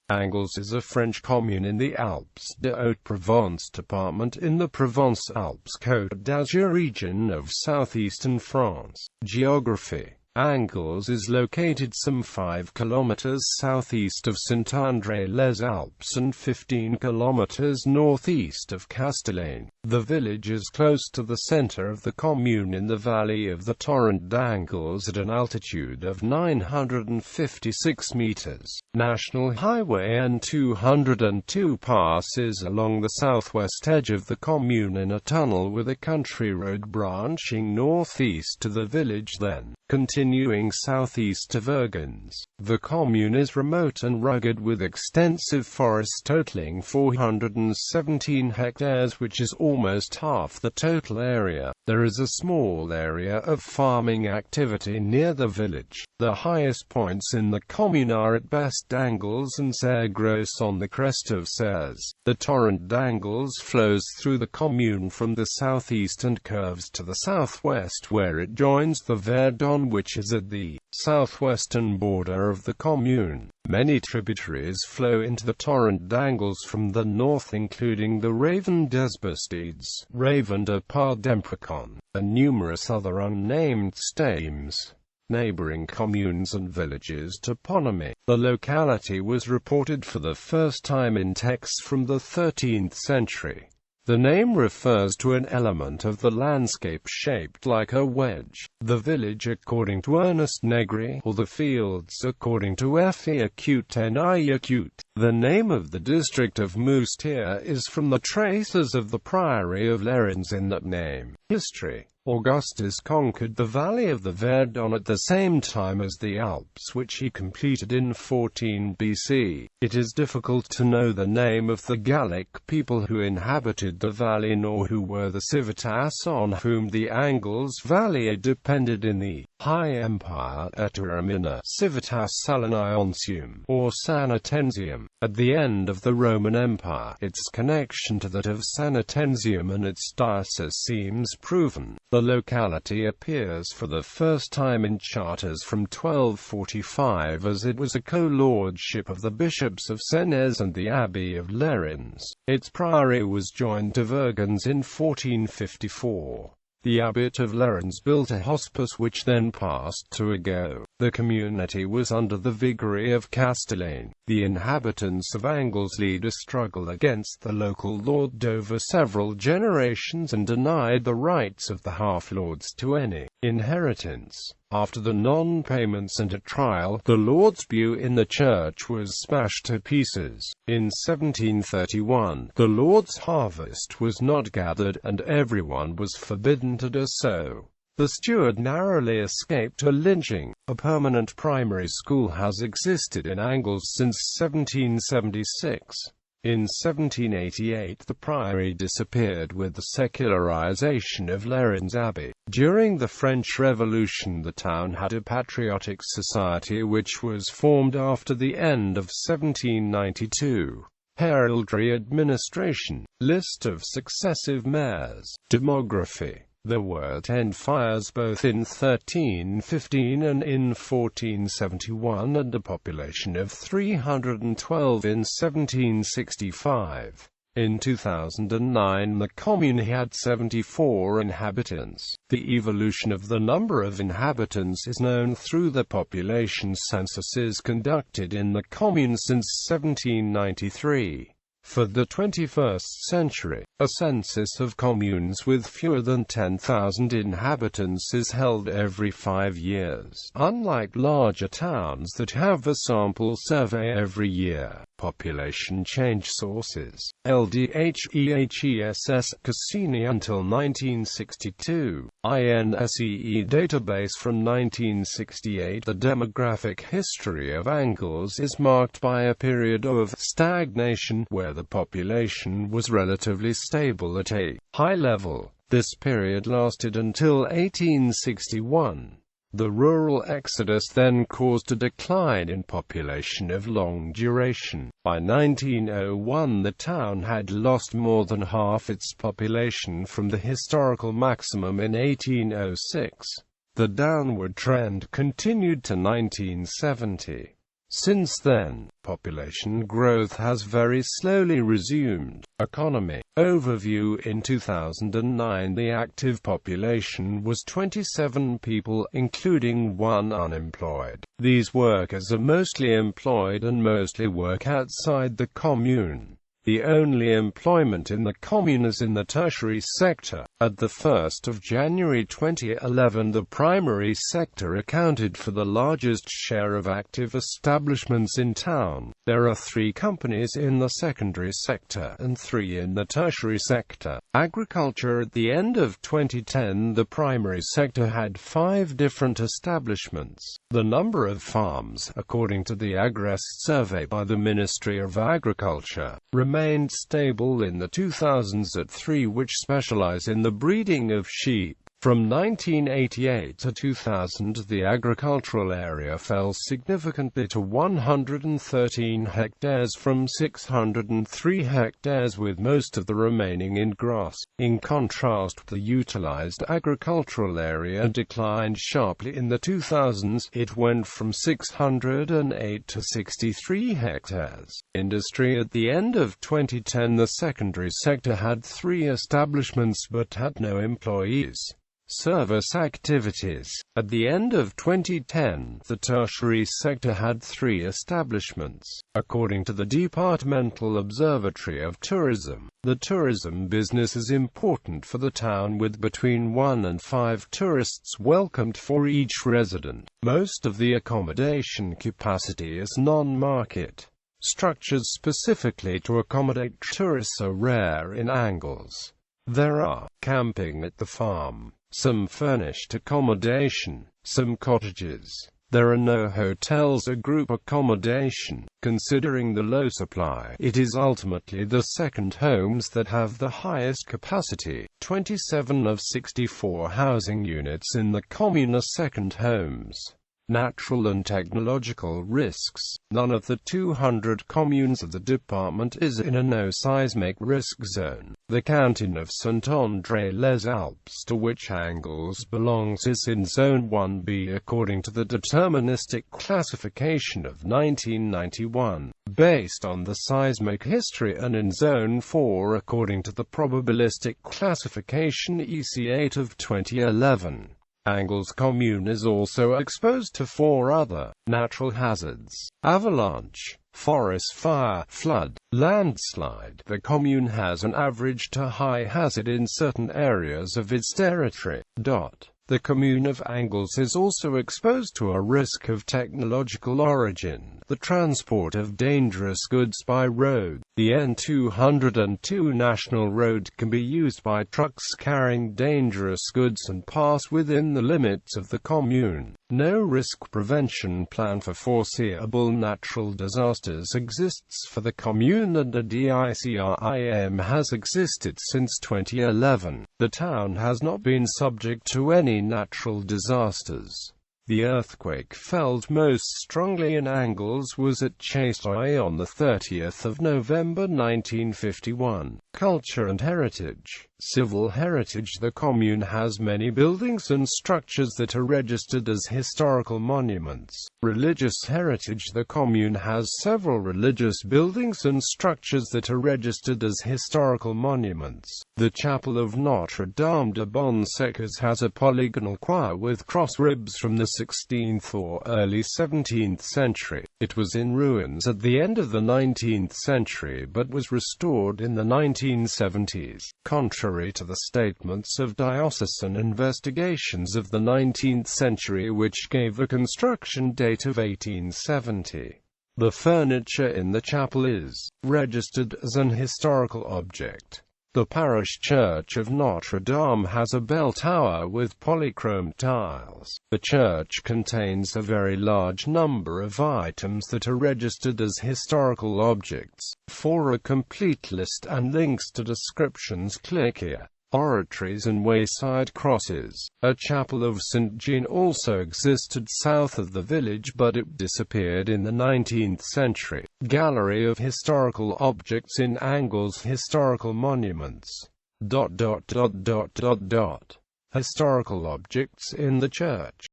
Angles is a French commune in the Alpes-de-Haute-Provence department in the Provence-Alpes-Côte d'Azur region of southeastern France. Geography. Angles is located some 5 kilometers southeast of Saint-André-les-Alpes and 15 kilometers northeast of Castellane. The village is close to the center of the commune in the valley of the torrent d'Angles at an altitude of 956 meters. National Highway N202 passes along the southwest edge of the commune in a tunnel with a country road branching northeast to the village, then continuing southeast to Vergennes. The commune is remote and rugged with extensive forests totaling 417 hectares, which is almost half the total area. There is a small area of farming activity near the village. The highest points in the commune are at best d'Angles and Serre Grosse on the crest of Serres. The torrent d'Angles flows through the commune from the southeast and curves to the southwest, where it joins the Verdon, which is at the southwestern border of the commune. Many tributaries flow into the torrent d'Angles from the north, including the Raven des Bastides, Raven de Pardemprecon, and numerous other unnamed streams. Neighboring communes and villages. Toponymy. The locality was reported for the first time in texts from the 13th century. The name refers to an element of the landscape shaped like a wedge. The village according to Ernest Negri, or the fields according to Effie Acute and I Acute. The name of the district of Moustier is from the traces of the priory of Lerins in that name. History. Augustus conquered the valley of the Verdon at the same time as the Alps, which he completed in 14 BC. It is difficult to know the name of the Gallic people who inhabited the valley, nor who were the civitas on whom the Angles Valley depended in the High Empire. Eteramina, civitas Saloniensium, or Sanatensium. At the end of the Roman Empire, its connection to that of Sanatensium and its diocese seems proven. The locality appears for the first time in charters from 1245, as it was a co-lordship of the bishops of Senez and the abbey of Lerins. Its priory was joined to Vergennes in 1454. The abbot of Lerins built a hospice which then passed to Ago. The community was under the vigory of Castellane. The inhabitants of Angles lead a struggle against the local lord over several generations and denied the rights of the half-lords to any inheritance. After the non-payments and a trial, the lord's pew in the church was smashed to pieces. In 1731, the lord's harvest was not gathered, and everyone was forbidden to do so. The steward narrowly escaped a lynching. A permanent primary school has existed in Angles since 1776. In 1788 the priory disappeared with the secularization of Lerins Abbey. During the French Revolution the town had a patriotic society which was formed after the end of 1792. Heraldry. Administration. List of successive mayors. Demography. There were 10 fires both in 1315 and in 1471, and a population of 312 in 1765. In 2009 the commune had 74 inhabitants. The evolution of the number of inhabitants is known through the population censuses conducted in the commune since 1793. For the 21st century, a census of communes with fewer than 10,000 inhabitants is held every 5 years, unlike larger towns that have a sample survey every year. Population change sources. LDHEHESS Cassini until 1962. INSEE database from 1968. The demographic history of Angles is marked by a period of stagnation, where the population was relatively stable at a high level. This period lasted until 1861. The rural exodus then caused a decline in population of long duration. By 1901 the town had lost more than half its population from the historical maximum in 1806. The downward trend continued to 1970. Since then, population growth has very slowly resumed. Economy overview: in 2009 the active population was 27 people, including 1 unemployed. These workers are mostly employed and mostly work outside the commune. The only employment in the commune is in the tertiary sector. At the 1st of January 2011, the primary sector accounted for the largest share of active establishments in town. There are 3 companies in the secondary sector and 3 in the tertiary sector. Agriculture: at the end of 2010, the primary sector had 5 different establishments. The number of farms, according to the Agrest survey by the Ministry of Agriculture, remained stable in the 2000s at 3, which specialize in the breeding of sheep. From 1988 to 2000, the agricultural area fell significantly to 113 hectares from 603 hectares, with most of the remaining in grass. In contrast, the utilized agricultural area declined sharply in the 2000s. It went from 608 to 63 hectares. Industry: at the end of 2010, the secondary sector had 3 establishments but had no employees. Service activities: at the end of 2010, the tertiary sector had 3 establishments. According to the Departmental Observatory of Tourism, the tourism business is important for the town, with between 1 and 5 tourists welcomed for each resident. Most of the accommodation capacity is non-market. Structures specifically to accommodate tourists are rare in Angles. There are camping at the farm, some furnished accommodation, some cottages. There are no hotels or group accommodation. Considering the low supply, it is ultimately the second homes that have the highest capacity. 27 of 64 housing units in the commune are second homes. Natural and technological risks: none of the 200 communes of the department is in a no-seismic risk zone. The canton of Saint-André-les-Alpes, to which Angles belongs, is in Zone 1B according to the deterministic classification of 1991, based on the seismic history, and in Zone 4 according to the probabilistic classification EC8 of 2011. Angles commune is also exposed to 4 other natural hazards: avalanche, forest fire, flood, landslide. The commune has an average to high hazard in certain areas of its territory. The commune of Angles is also exposed to a risk of technological origin: the transport of dangerous goods by road. The N202 national road can be used by trucks carrying dangerous goods and pass within the limits of the commune. No risk prevention plan for foreseeable natural disasters exists for the commune, and a DICRIM has existed since 2011. The town has not been subject to any natural disasters. The earthquake felt most strongly in Angles was at Chasteuil on the 30th of November 1951. Culture and heritage. Civil heritage. The commune has many buildings and structures that are registered as historical monuments. Religious heritage. The commune has several religious buildings and structures that are registered as historical monuments. The chapel of Notre Dame de Bonsecours has a polygonal choir with cross ribs from the 16th or early 17th century. It was in ruins at the end of the 19th century but was restored in the 1970s. Contrary to the statements of diocesan investigations of the 19th century which gave a construction date of 1870, the furniture in the chapel is registered as an historical object. The parish church of Notre Dame has a bell tower with polychrome tiles. The church contains a very large number of items that are registered as historical objects. For a complete list and links to descriptions, click here. Oratories and wayside crosses. A chapel of St. Jean also existed south of the village, but it disappeared in the 19th century. Gallery of historical objects in Angles. Historical monuments. Historical objects in the church.